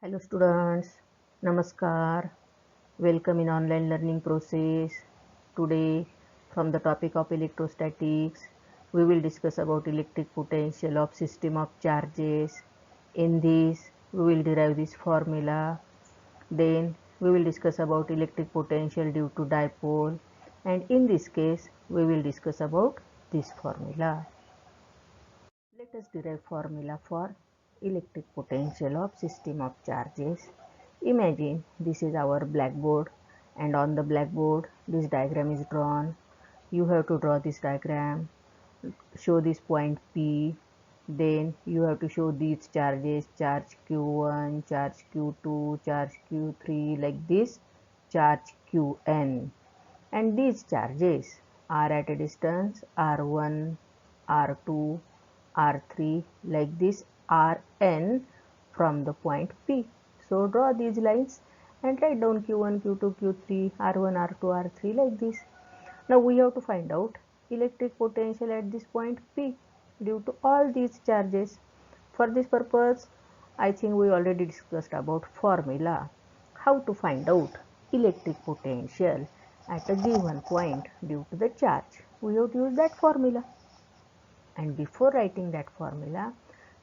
Hello students, Namaskar. Welcome in online learning process. Today from the topic of electrostatics, we will discuss about electric potential of system of charges. In this, we will derive this formula. Then we will discuss about electric potential due to dipole, and in this case, we will discuss about this formula. Let us derive formula for electric potential of system of charges. Imagine this is our blackboard, and on the blackboard this diagram is drawn. You have to draw this diagram, show this point P, then you have to show these charges, charge Q1, charge Q2, charge Q3, like this, charge Qn. And these charges are at a distance R1, R2, R3, like this, Rn from the point P. So draw these lines and write down Q1, Q2, Q3, R1, R2, R3, like this. Now we have to find out electric potential at this point P due to all these charges. For this purpose, I think we already discussed about formula. How to find out electric potential at a given point due to the charge. We have to use that formula. And before writing that formula,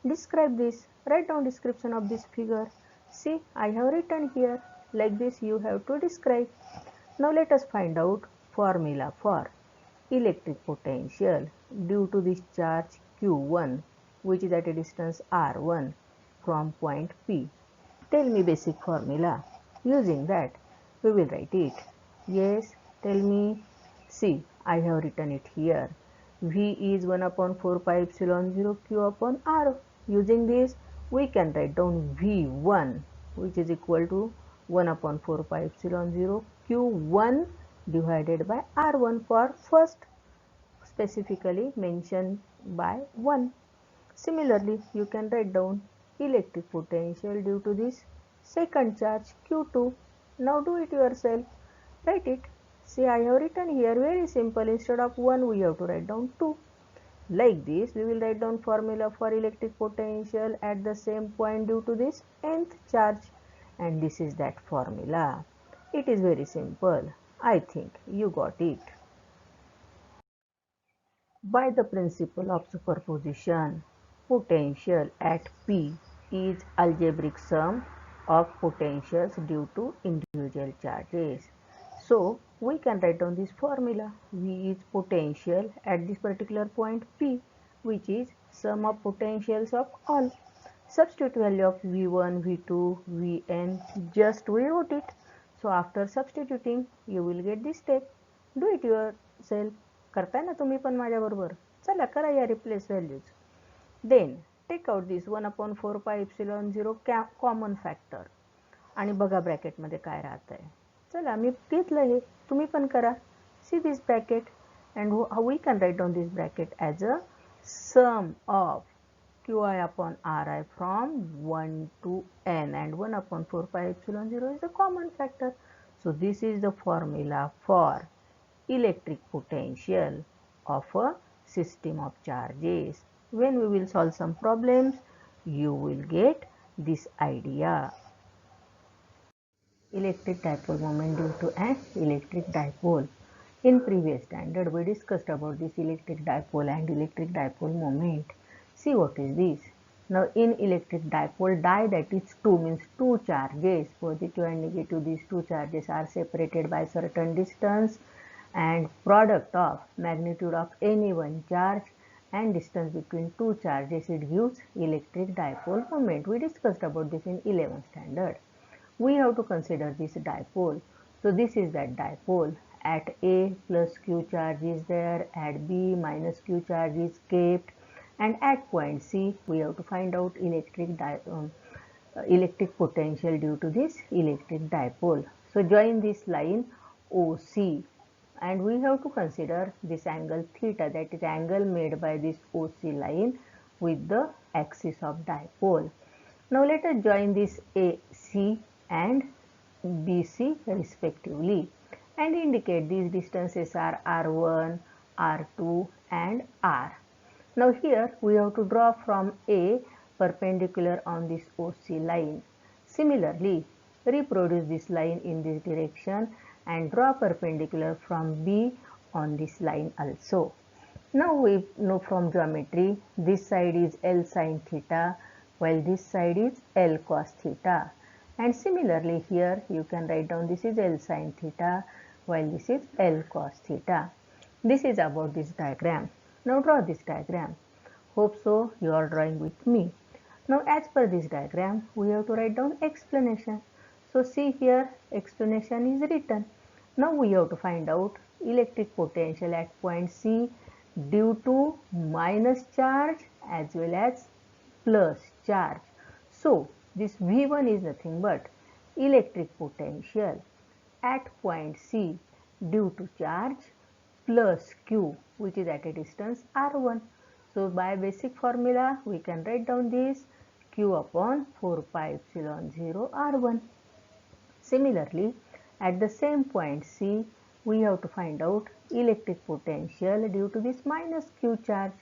describe this. Write down description of this figure. See, I have written here. Like this you have to describe. Now let us find out formula for electric potential due to this charge Q1, which is at a distance R1 from point P. Tell me basic formula. Using that, we will write it. Yes, tell me. See, I have written it here. V is 1 upon 4 pi epsilon 0 Q upon R. Using this, we can write down V1, which is equal to 1 upon 4 pi epsilon 0 Q1 divided by R1 for first, specifically mentioned by 1. Similarly, you can write down electric potential due to this second charge Q2. Now do it yourself. Write it. See, I have written here very simple. Instead of 1, we have to write down 2. Like this, we will write down formula for electric potential at the same point due to this nth charge. And this is that formula. It is very simple. I think you got it. By the principle of superposition, potential at P is algebraic sum of potentials due to individual charges. So we can write down this formula. V is potential at this particular point P, which is sum of potentials of all. Substitute value of V1, V2, Vn, just we wrote it. So after substituting, you will get this step. Do it yourself. करताय ना तुम्ही पण माझ्याबरोबर. चला करा या replace values. Then take out this 1 upon 4 pi epsilon 0 common factor आणि बघा ब्रॅकेटमध्ये काय राहत आहे. चला मी घेतलं हे, तुम्ही पण करा. See this bracket and we can write down this bracket as a sum of qi upon ri from 1 to n, and 1 upon 4 pi epsilon 0 is a common factor. So this is the formula for electric potential of a system of charges. When we will solve some problems, you will get this idea. Electric dipole moment due to an electric dipole. In previous standard, we discussed about this electric dipole and electric dipole moment. See what is this. Now in electric dipole, that is 2 means 2 charges, positive and negative, these 2 charges are separated by certain distance, and product of magnitude of any one charge and distance between 2 charges, it gives electric dipole moment. We discussed about this in 11th standard. We have to consider this dipole. So this is that dipole. At A plus Q charge is there, at B minus Q charge is kept, and at point C we have to find out electric potential due to this electric dipole. So join this line OC, and we have to consider this angle theta, that is angle made by this OC line with the axis of dipole. Now let us join this AC and BC respectively and indicate these distances are R1, R2 and R. Now here we have to draw from A perpendicular on this OC line. Similarly, reproduce this line in this direction and draw perpendicular from B on this line also. Now we know from geometry, this side is L sin theta while this side is L cos theta. And similarly here you can write down this is L sin theta while this is L cos theta. This is about this diagram. Now draw this diagram. Hope so you are drawing with me. Now as per this diagram, we have to write down explanation. So see here, explanation is written. Now we have to find out electric potential at point C due to minus charge as well as plus charge. So this V1 is nothing but electric potential at point C due to charge plus Q, which is at a distance R1. So by basic formula we can write down this Q upon 4 pi epsilon 0 R1. Similarly, at the same point C, we have to find out electric potential due to this minus Q charge,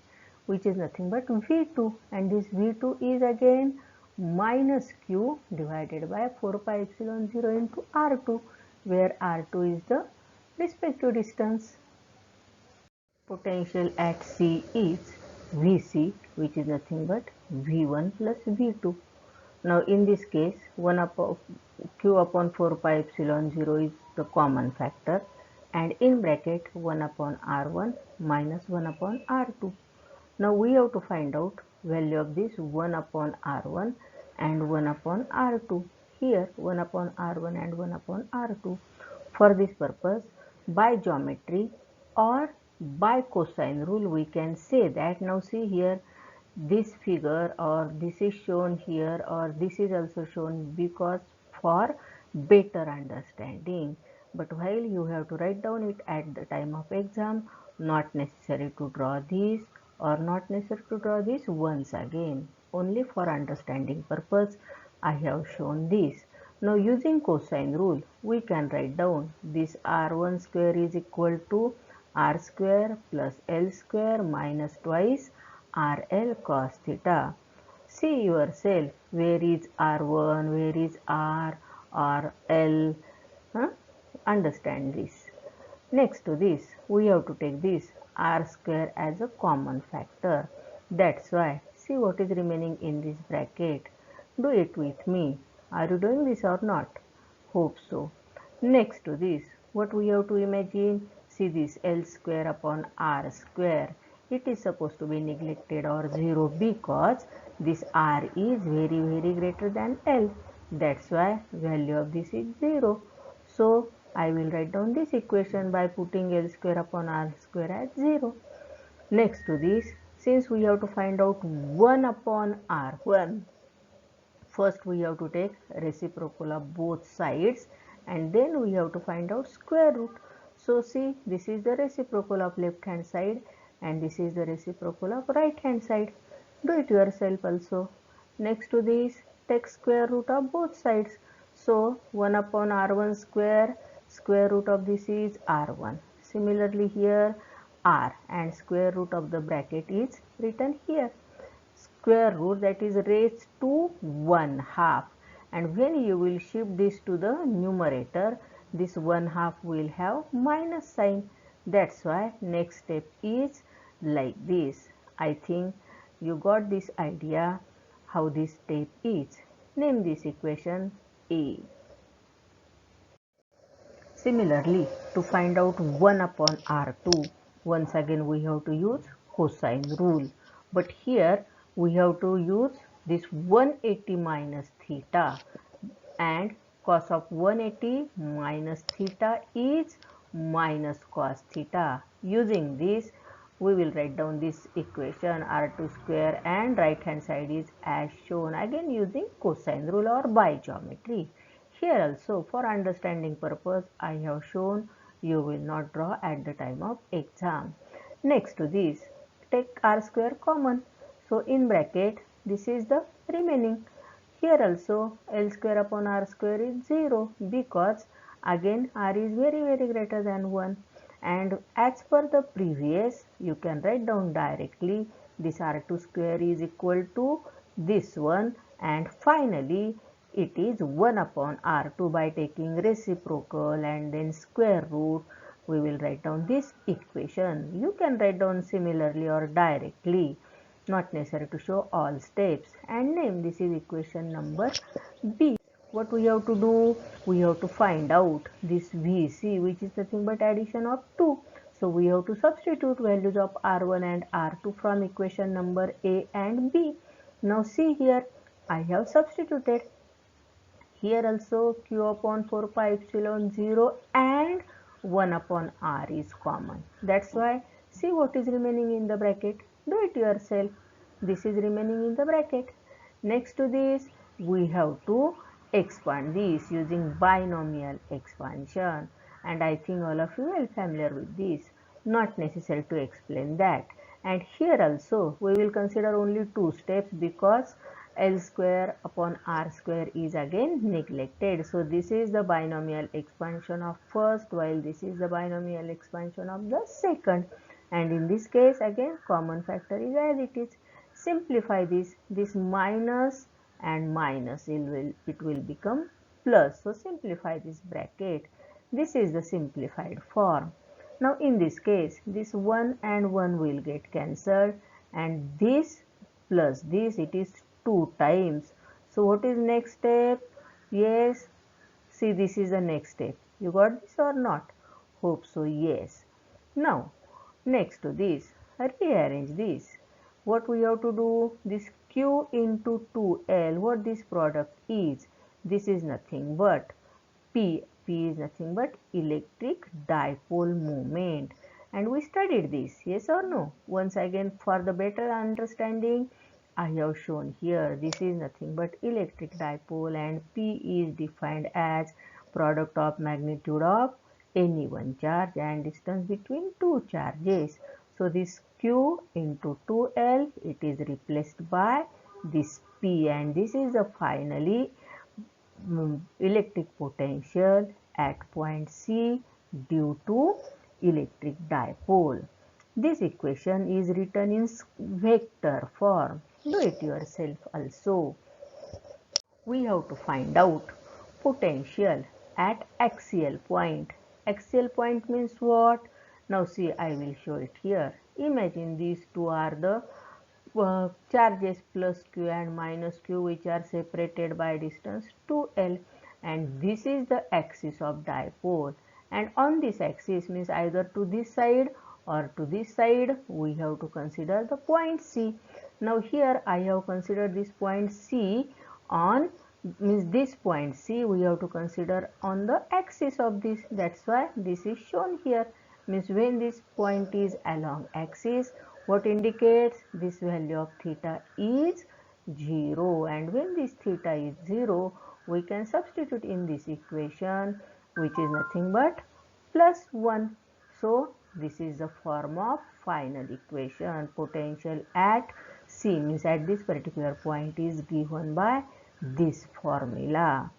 which is nothing but V2, and this V2 is again minus Q divided by 4 pi epsilon 0 into R2, where R2 is the respective distance. Potential at C is Vc, which is nothing but V1 plus V2. Now in this case, 1 upon Q upon 4 pi epsilon 0 is the common factor, and in bracket 1 upon R1 minus 1 upon R2. Now we have to find out value of this 1 upon R1 and 1 upon R2. Here 1 upon R1 and 1 upon R2. For this purpose, by geometry or by cosine rule, we can say that, now see here, this figure or this is shown here or this is also shown because for better understanding. But while you have to write down it at the time of exam, not necessary to draw this or not necessary to draw this once again. Only for understanding purpose I have shown this. Now using cosine rule, we can write down this R1 square is equal to R square plus L square minus twice RL cos theta. See yourself, where is R1, where is R or L. Understand this. Next to this, we have to take this R square as a common factor. That's why, see what is remaining in this bracket. Do it with me. Are you doing this or not? Hope so. Next to this, what we have to imagine? See this L square upon R square. It is supposed to be neglected or 0 because this R is very greater than L. That's why value of this is 0. So I will write down this equation by putting L square upon R square as 0. Next to this, since we have to find out 1 upon R1, first we have to take reciprocal of both sides and then we have to find out square root. So see, this is the reciprocal of left hand side and this is the reciprocal of right hand side. Do it yourself also. Next to this, take square root of both sides. So 1 upon R1 square root of this is R1. Similarly here R and square root of the bracket is written here. Square root, that is raised to 1/2, and when you will shift this to the numerator, this 1/2 will have minus sign. That's why next step is like this. I think you got this idea how this step is. Name this equation A. Similarly, to find out 1 upon R2, once again we have to use cosine rule. But here we have to use this 180 minus theta, and cos of 180 minus theta is minus cos theta. Using this, we will write down this equation R2 square and right hand side is as shown, again using cosine rule or by geometry. Here also for understanding purpose I have shown, you will not draw at the time of exam. Next to this, take R square common. So in bracket this is the remaining. Here also L square upon R square is 0 because again R is very greater than 1, and as per the previous you can write down directly this R2 square is equal to this one, and finally it is 1 upon r2 by taking reciprocal and then square root. We will write down this equation. You can write down similarly or directly, not necessary to show all steps, and name this is equation number B. What we have to do? We have to find out this VC, which is nothing but addition of 2. So we have to substitute values of R1 and R2 from equation number A and B. Now see here, I have substituted. Here also q upon 4 pi epsilon 0 and 1 upon r is common. That's why see what is remaining in the bracket. Do it yourself. This is remaining in the bracket. Next to this, we have to expand this using binomial expansion. And I think all of you are well familiar with this. Not necessary to explain that. And here also, we will consider only 2 steps because L square upon R square is again neglected. So this is the binomial expansion of first, while this is the binomial expansion of the second. And in this case again common factor is as it is. Simplify this minus and minus it will become plus. So simplify this bracket. This is the simplified form. Now in this case this 1 and 1 will get cancelled, and this plus this, it is 2 times. So what is next step? Yes, see this is the next step. You got this or not? Hope so, yes. Now next to this, rearrange this. What we have to do? This q into 2l, what this product is? This is nothing but P. P is nothing but electric dipole moment. And we studied this, yes or no? Once again, for the better understanding, I have shown here. This is nothing but electric dipole, and P is defined as product of magnitude of any one charge and distance between two charges. So this Q into 2L, it is replaced by this P, and this is the finally electric potential at point C due to electric dipole. This equation is written in vector form. Do it yourself also. We have to find out potential at axial point. Axial point means what? Now see, I will show it here. Imagine these two are the charges plus q and minus q, which are separated by distance 2l, and this is the axis of dipole, and on this axis means either to this side or to this side we have to consider the point C. Now here I have considered this point C on, means this point C we have to consider on the axis of this. That's why this is shown here. Means when this point is along axis, what indicates this value of theta is 0, and when this theta is 0, we can substitute in this equation, which is nothing but plus 1. So this is the form of final equation. Potential at C, means at this particular point, is given by this formula.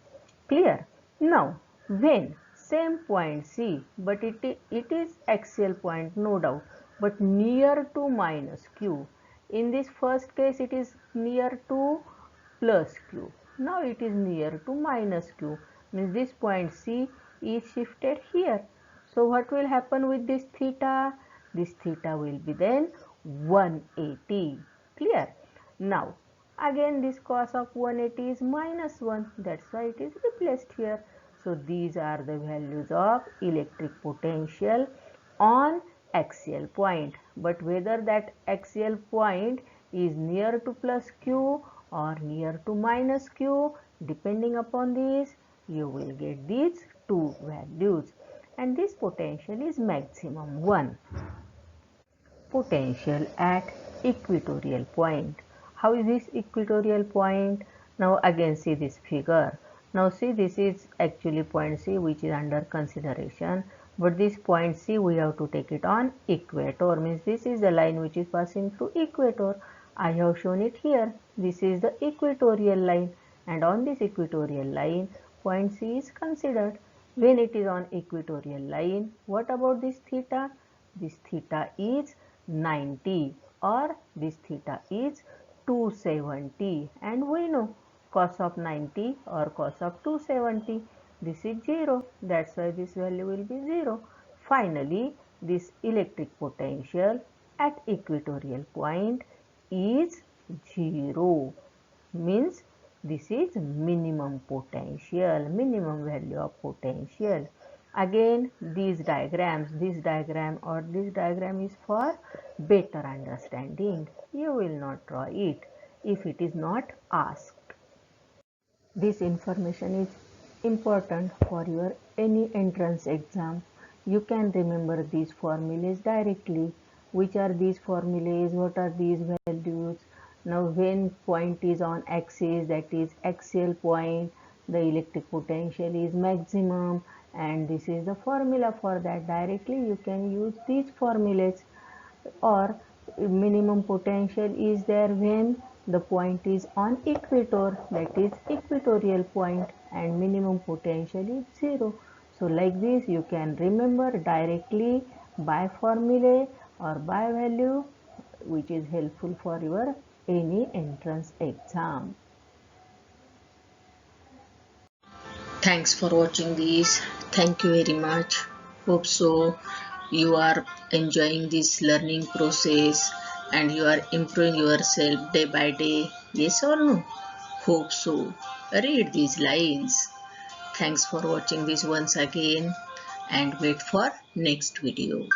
Clear? Now when same point C, but it is axial point, no doubt, but near to minus q. In this first case it is near to plus q. Now it is near to minus q, means this point C is shifted here. So what will happen with this theta? This theta will be then 180. Clear? Now again this cos of 180 is minus 1. That's why it is replaced here. So these are the values of electric potential on axial point. But whether that axial point is near to plus q or near to minus q, depending upon this, you will get these two values. And this potential is maximum 1. Potential at equatorial point. How is this equatorial point? Now again see this figure. Now see, this is actually point C, which is under consideration, but this point C we have to take it on equator, means this is the line which is passing through equator. I have shown it here. This is the equatorial line, and on this equatorial line point C is considered. When it is on equatorial line, what about this theta? This theta is 90, or this theta is 270, and we know cos of 90 or cos of 270. This is 0. That's why this value will be 0. Finally, this electric potential at equatorial point is 0. Means this is minimum potential, minimum value of potential. Again, this diagram or this diagram is for better understanding. You will not draw it if it is not asked. This information is important for your any entrance exam. You can remember these formulas directly. Which are these formulas? What are these values? Now when point is on axis, that is axial point, the electric potential is maximum, and this is the formula for that. Directly you can use these formulas. Or minimum potential is there when the point is on equator, that is equatorial point, and minimum potential is 0. So like this you can remember directly by formula or by value, which is helpful for your any entrance exam. Thanks for watching this. Thank you very much. Hope so you are enjoying this learning process and you are improving yourself day by day. Yes or no? Hope so. Read these lines. Thanks for watching this once again and wait for next video.